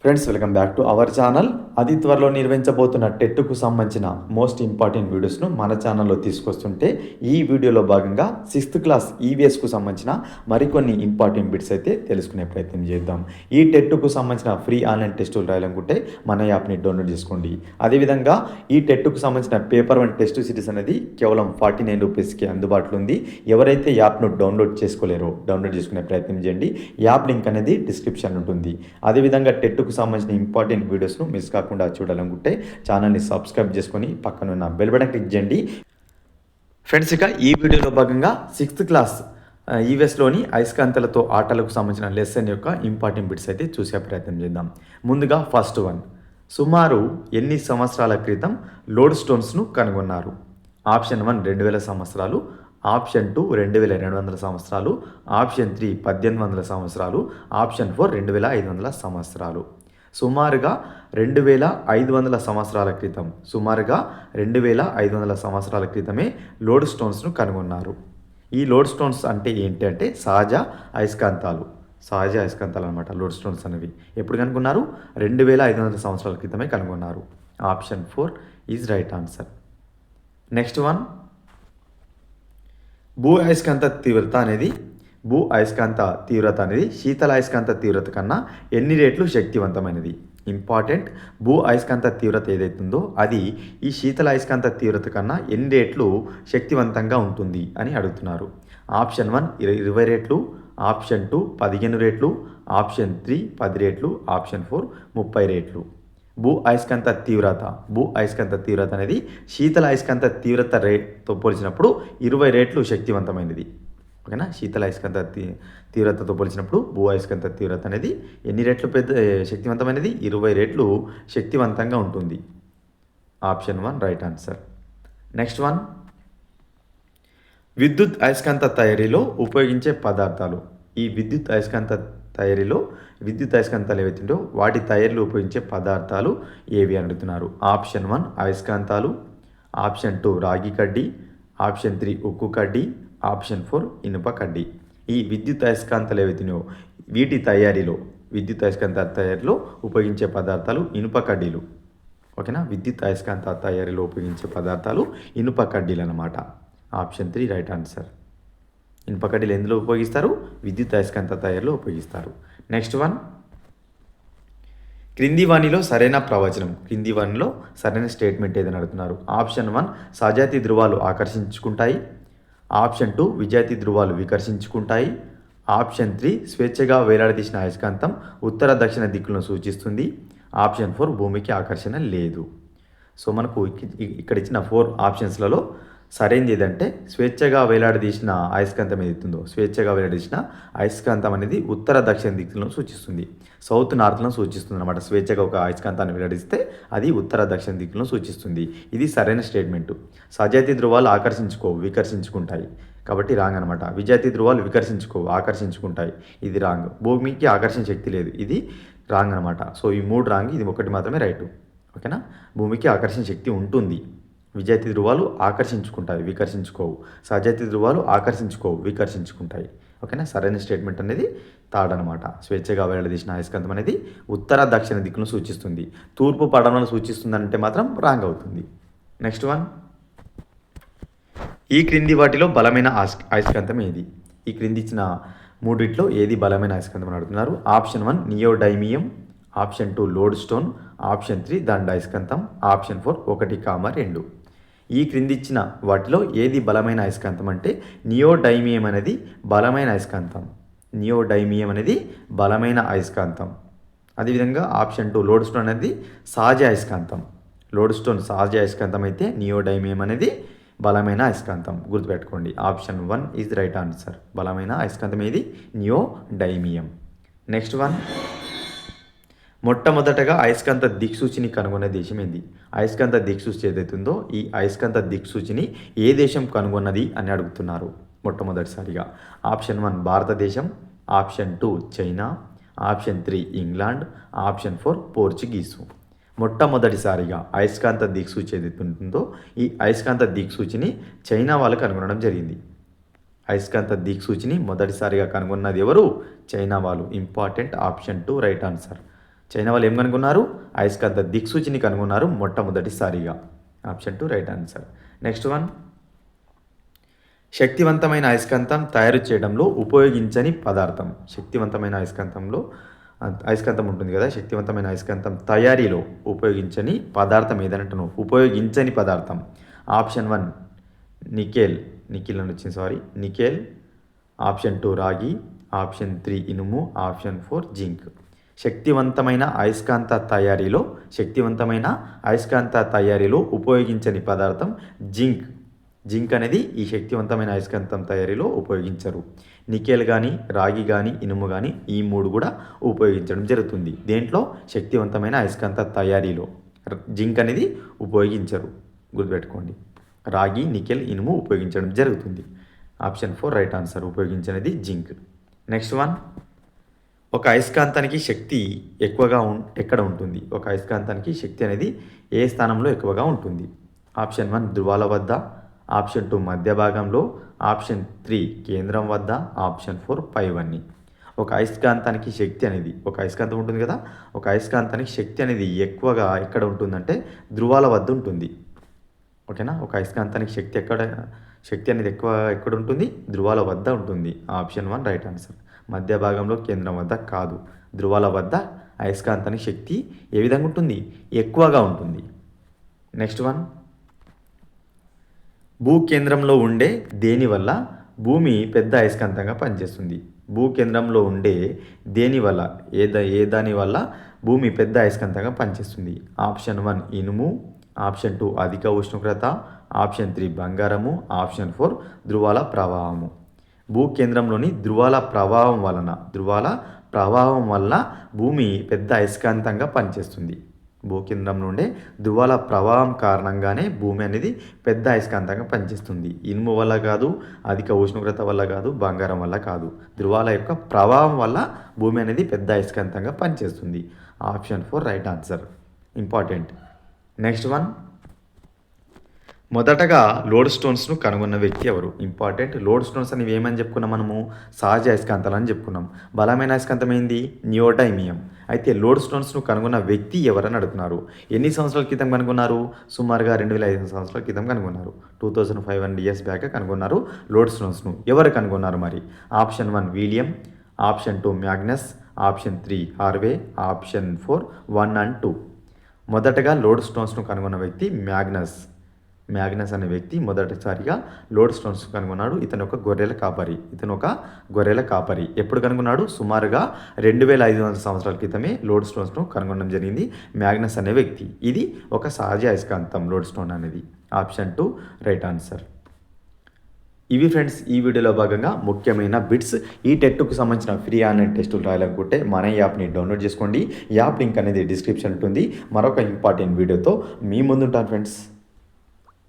Friends, welcome back to our channel. అతి త్వరలో నిర్వహించబోతున్న టెట్కు సంబంధించిన మోస్ట్ ఇంపార్టెంట్ వీడియోస్ను మన ఛానల్లో తీసుకొస్తుంటే ఈ వీడియోలో భాగంగా 6th క్లాస్ ఈవీఎస్కు సంబంధించిన మరికొన్ని ఇంపార్టెంట్ బిట్స్ అయితే తెలుసుకునే ప్రయత్నం చేద్దాం. ఈ టెట్కు సంబంధించిన ఫ్రీ ఆన్లైన్ టెస్టులు రాయాలనుకుంటే మన యాప్ని డౌన్లోడ్ చేసుకోండి. అదేవిధంగా ఈ టెట్కు సంబంధించిన పేపర్ 1 టెస్ట్ సిరీస్ అనేది కేవలం 49 రూపీస్కి అందుబాటులో ఉంది. ఎవరైతే యాప్ను డౌన్లోడ్ చేసుకోలేరో డౌన్లోడ్ చేసుకునే ప్రయత్నం చేయండి. యాప్ లింక్ అనేది డిస్క్రిప్షన్ ఉంటుంది. అదేవిధంగా టెట్కు సంబంధించిన ఇంపార్టెంట్ వీడియోస్ను మిస్ కాకుండా చూడాలనుకుంటే ఛానల్ని సబ్స్క్రైబ్ చేసుకొని పక్కన ఉన్న బెల్ బటన్ క్లిక్ చేయండి. ఫ్రెండ్స్, ఇక ఈ వీడియోలో భాగంగా 6th క్లాస్ ఈవీఎస్లోని అయస్కాంతాలతో ఆటలకు సంబంధించిన లెసన్ యొక్క ఇంపార్టెంట్ బిట్స్ అయితే చూసే ప్రయత్నం చేద్దాం. ముందుగా ఫస్ట్ వన్, సుమారు ఎన్ని సంవత్సరాల క్రితం లోడ్ స్టోన్స్ను కనుగొన్నారు? ఆప్షన్ 1 2000 సంవత్సరాలు, ఆప్షన్ 2 2200 సంవత్సరాలు, ఆప్షన్ 3 1800 సంవత్సరాలు, ఆప్షన్ 4 2500 సంవత్సరాలు. సుమారుగా 2500 సంవత్సరాల క్రితం, సుమారుగా 2500 సంవత్సరాల క్రితమే లోడ్ స్టోన్స్ను కనుగొన్నారు. ఈ లోడ్ స్టోన్స్ అంటే ఏంటి అంటే సహజ అయస్కాంతాలు అనమాట. లోడ్ స్టోన్స్ అనేవి ఎప్పుడు కనుగొన్నారు? 2500 సంవత్సరాల క్రితమే కనుగొన్నారు. Option 4 is right answer. Next one, భూ అయస్కాంత తీవ్రత అనేది శీతల అయస్కాంత తీవ్రత కన్నా ఎన్ని రెట్లు శక్తివంతమైనది? ఇంపార్టెంట్. భూ అయస్కాంత తీవ్రత ఏదైతుందో అది ఈ శీతల అయస్కాంత తీవ్రత కన్నా ఎన్ని రెట్లు శక్తివంతంగా ఉంటుంది అని అడుగుతున్నారు. ఆప్షన్ 1 20 రెట్లు, ఆప్షన్ 2 15 రెట్లు, ఆప్షన్ 3 10 రెట్లు, ఆప్షన్ 4 30 రెట్లు. భూ అయస్కాంత తీవ్రత అనేది శీతల అయస్కాంత తీవ్రత రేట్తో పోల్చినప్పుడు 20 రెట్లు శక్తివంతమైనది. ఓకేనా? శీతల అయస్కాంత తీవ్రతతో పోల్చినప్పుడు భూ అయస్కాంత తీవ్రత అనేది ఎన్ని రెట్లు శక్తివంతమైనది? 20 రెట్లు శక్తివంతంగా ఉంటుంది. Option 1 right answer. Next one, విద్యుత్ అయస్కాంత తయారీలో ఉపయోగించే పదార్థాలు. ఈ విద్యుత్ అయస్కాంతాలు ఏవైతుందో వాటి తయారీలో ఉపయోగించే పదార్థాలు ఏవి అని అడుగుతున్నారు. ఆప్షన్ 1 అయస్కాంతాలు, ఆప్షన్ 2 రాగి కడ్డీ, ఆప్షన్ 3 ఉక్కు కడ్డీ, ఆప్షన్ 4 ఇనుప కడ్డీ. ఈ విద్యుత్ అయస్కాంతాలు ఏవైతున్నాయో వీటి విద్యుత్ అయస్కాంతాల తయారీలో ఉపయోగించే పదార్థాలు ఇనుప కడ్డీలు. ఓకేనా? విద్యుత్ అయస్కాంత తయారీలో ఉపయోగించే పదార్థాలు ఇనుప కడ్డీలు అన్నమాట. Option 3 right answer. ఇనుప కడ్డీలు ఎందులో ఉపయోగిస్తారు? విద్యుత్ అయస్కాంత తయారీలో ఉపయోగిస్తారు. నెక్స్ట్ వన్, క్రింది వాణిలో సరైన స్టేట్మెంట్ ఏదని అడుగుతున్నారు. ఆప్షన్ 1 సజాతి ధృవాలు ఆకర్షించుకుంటాయి, ఆప్షన్ 2 విజాతి ధృవాలు వికర్షించుకుంటాయి, ఆప్షన్ 3 స్వేచ్ఛగా వేలాడదీసిన అయస్కాంతం ఉత్తర దక్షిణ దిక్కులను సూచిస్తుంది, ఆప్షన్ 4 భూమికి ఆకర్షణ లేదు. సో మనకు ఇక్కడ ఇచ్చిన 4 ఆప్షన్స్లలో సరైనది ఏదంటే స్వేచ్ఛగా వేలాడదీసిన అయస్కాంతం ఏదైతుందో అయస్కాంతం అనేది ఉత్తర దక్షిణ దిక్కులను సూచిస్తుంది, సౌత్ నార్త్లను సూచిస్తుంది అనమాట. స్వేచ్ఛగా ఒక అయస్కాంతాన్ని వేలాడిస్తే అది ఉత్తర దక్షిణ దిక్కులను సూచిస్తుంది. ఇది సరైన స్టేట్మెంటు. సజాతి ధృవాలు వికర్షించుకుంటాయి కాబట్టి రాంగ్ అనమాట. విజాతి ధృవాలు ఆకర్షించుకుంటాయి, ఇది రాంగ్. భూమికి ఆకర్షణ శక్తి లేదు, ఇది రాంగ్ అనమాట. సో ఈ 3 రాంగ్, ఇది ఒకటి మాత్రమే రైటు. ఓకేనా? భూమికి ఆకర్షణ శక్తి ఉంటుంది. విజాతి ధృవాలు వికర్షించుకోవు. సజాతి ధృవాలు వికర్షించుకుంటాయి. ఓకేనా? సరైన స్టేట్మెంట్ అనేది థర్డ్ అనమాట. స్వేచ్ఛగా వేలాడదీసిన అయస్కాంతం అనేది ఉత్తర దక్షిణ దిక్కును సూచిస్తుంది, తూర్పు పడమలను సూచిస్తుందంటే మాత్రం రాంగ్ అవుతుంది. నెక్స్ట్ వన్, ఈ క్రింది వాటిలో బలమైన అయస్కాంతం ఏది? ఈ క్రింది ఇచ్చిన మూడిట్లో ఏది బలమైన అయస్కాంతం అని అడుగుతున్నారు. Option 1 neodymium, option 2 load stone, option 3 దండ అయస్కాంతం, ఆప్షన్ 4 1, 2. ఈ క్రింది ఇచ్చిన వాటిలో ఏది బలమైన అయస్కాంతం అంటే నియోడైమియం అనేది బలమైన అయస్కాంతం. అదేవిధంగా ఆప్షన్ 2 లోడ్ స్టోన్ అనేది సహజ అయస్కాంతం. సహజ అయస్కాంతం అయితే నియోడైమియం అనేది బలమైన అయస్కాంతం. గుర్తుపెట్టుకోండి. Option 1 is right answer. బలమైన అయస్కాంతం ఏది? నియోడైమియం. నెక్స్ట్ వన్, మొట్టమొదటగా అయస్కాంత దిక్సూచిని కనుగొన్న దేశం ఏంది? అయస్కాంత దిక్సూచి ఏదైతుందో ఈ అయస్కాంత దిక్సూచిని ఏ దేశం కనుగొన్నది అని అడుగుతున్నారు మొట్టమొదటిసారిగా. ఆప్షన్ 1 భారతదేశం, option 2 China, option 3 England, option 4 Portuguese. మొట్టమొదటిసారిగా అయస్కాంత దిక్సూచి ఏదైతే ఉంటుందో ఈ అయస్కాంత దిక్సూచిని చైనా వాళ్ళు కనుగొనడం జరిగింది. అయస్కాంత దిక్సూచిని మొదటిసారిగా కనుగొన్నది ఎవరు? చైనా వాళ్ళు. Important. Option 2 right answer. China వాళ్ళు ఏం కనుగొన్నారు? అయస్కాంత దిక్సూచిని కనుగొన్నారు మొట్టమొదటిసారిగా. Option 2 right answer. Next one, శక్తివంతమైన అయస్కాంతం తయారు చేయడంలో ఉపయోగించని పదార్థం. శక్తివంతమైన అయస్కాంతం ఉంటుంది కదా, శక్తివంతమైన అయస్కాంతం తయారీలో ఉపయోగించని పదార్థం ఏదంటాను? ఉపయోగించని పదార్థం. ఆప్షన్ 1 నికెల్ అని వచ్చింది, నికెల్. ఆప్షన్ 2 రాగి. ఆప్షన్ 3 ఇనుము. Option 4 zinc. శక్తివంతమైన అయస్కాంత తయారీలో ఉపయోగించని పదార్థం జింక్. జింక్ అనేది ఈ శక్తివంతమైన అయస్కాంతం తయారీలో ఉపయోగించరు. నికెల్ కానీ, రాగి కానీ, ఇనుము కానీ ఈ 3 కూడా ఉపయోగించడం జరుగుతుంది. దేంట్లో? శక్తివంతమైన అయస్కాంత తయారీలో జింక్ అనేది ఉపయోగించరు, గుర్తుపెట్టుకోండి. రాగి, నికెల్, ఇనుము ఉపయోగించడం జరుగుతుంది. Option 4 right answer. ఉపయోగించినది జింక్. నెక్స్ట్ వన్, ఒక అయస్కాంతానికి శక్తి ఎక్కువగా ఎక్కడ ఉంటుంది? ఒక అయస్కాంతానికి శక్తి అనేది ఏ స్థానంలో ఎక్కువగా ఉంటుంది? ఆప్షన్ 1 ధృవాల వద్ద. ఆప్షన్ 2 మధ్య భాగంలో. ఆప్షన్ 3 కేంద్రం వద్ద. ఆప్షన్ 4 పైవన్నీ. ఒక అయస్కాంతానికి శక్తి అనేది, ఒక అయస్కాంతం ఉంటుంది కదా, ఒక అయస్కాంతానికి శక్తి అనేది ఎక్కువగా ఎక్కడ ఉంటుందంటే ధృవాల వద్ద ఉంటుంది. ఓకేనా? ఒక అయస్కాంతానికి శక్తి అనేది ఎక్కడ ఉంటుంది? ధృవాల వద్ద ఉంటుంది. Option 1 right answer. మధ్య భాగంలో, కేంద్రం వద్ద కాదు. ధృవాల వద్ద అయస్కాంతానికి శక్తి ఏ విధంగా ఉంటుంది? ఎక్కువగా ఉంటుంది. నెక్స్ట్ వన్, భూకేంద్రంలో ఉండే దేని వల్ల భూమి పెద్ద అయస్కాంతంగా పనిచేస్తుంది? భూకేంద్రంలో ఉండే దేని వల్ల, ఏ దాని వల్ల భూమి పెద్ద అయస్కాంతంగా పనిచేస్తుంది? ఆప్షన్ 1 ఇనుము. ఆప్షన్ 2 అధిక ఉష్ణోగ్రత. ఆప్షన్ 3 బంగారము. ఆప్షన్ 4 ధృవాల ప్రవాహము. భూకేంద్రంలోని ధృవాల ప్రవాహం వల్ల భూమి పెద్ద అయస్కాంతంగా పనిచేస్తుంది. భూకేంద్రం నుండే ధృవాల ప్రవాహం కారణంగానే భూమి అనేది పెద్ద అయస్కాంతంగా పనిచేస్తుంది. ఇనుము వల్ల కాదు, అధిక ఉష్ణోగ్రత వల్ల కాదు, బంగారం వల్ల కాదు. ధృవాల యొక్క ప్రవాహం వల్ల భూమి అనేది పెద్ద అయస్కాంతంగా పనిచేస్తుంది. Option 4 right answer. Important. Next one, మొదటగా లోడ్ స్టోన్స్ను కనుగొన్న వ్యక్తి ఎవరు? ఇంపార్టెంట్. లోడ్ స్టోన్స్ అనేవి ఏమని చెప్పుకున్నాం మనము? సహజ అయస్కాంతాలు అని చెప్పుకున్నాం. బలమైన అయస్కాంతం ఏంది? నియోడైమియం. అయితే లోడ్ స్టోన్స్ను కనుగొన్న వ్యక్తి ఎవరని అడుగుతున్నారు. ఎన్ని సంవత్సరాల క్రితం కనుగొన్నారు? సుమారుగా 2500 సంవత్సరాల క్రితం కనుగొన్నారు. 2500 years బ్యాక్ కనుగొన్నారు లోడ్ స్టోన్స్ను. ఎవరు కనుగొన్నారు మరి? Option 1 William. Option 2 Magnus. Option 3 Harvey. Option 4 1 and 2. మొదటగా లోడ్ స్టోన్స్ను కనుగొన్న వ్యక్తి మ్యాగ్నస్ అనే వ్యక్తి మొదటిసారిగా లోడ్ స్టోన్స్ కనుగొన్నాడు. ఇతను ఒక గొర్రెల కాపరి. ఎప్పుడు కనుగొన్నాడు? సుమారుగా 2500 సంవత్సరాల క్రితమే లోడ్ స్టోన్స్ను కనుగొనడం జరిగింది మ్యాగ్నస్ అనే వ్యక్తి. ఇది ఒక సహజ అయస్కాంతం లోడ్ స్టోన్ అనేది. Option 2 right answer. ఇవి ఫ్రెండ్స్ ఈ వీడియోలో భాగంగా ముఖ్యమైన బిట్స్. ఈ టెట్కు సంబంధించిన ఫ్రీ ఆన్లైన్ టెస్టులు రాయాలనుకుంటే మన యాప్ని డౌన్లోడ్ చేసుకోండి. యాప్ లింక్ అనేది డిస్క్రిప్షన్ ఉంటుంది. మరొక ఇంపార్టెంట్ వీడియోతో మీ ముందుంటాను ఫ్రెండ్స్.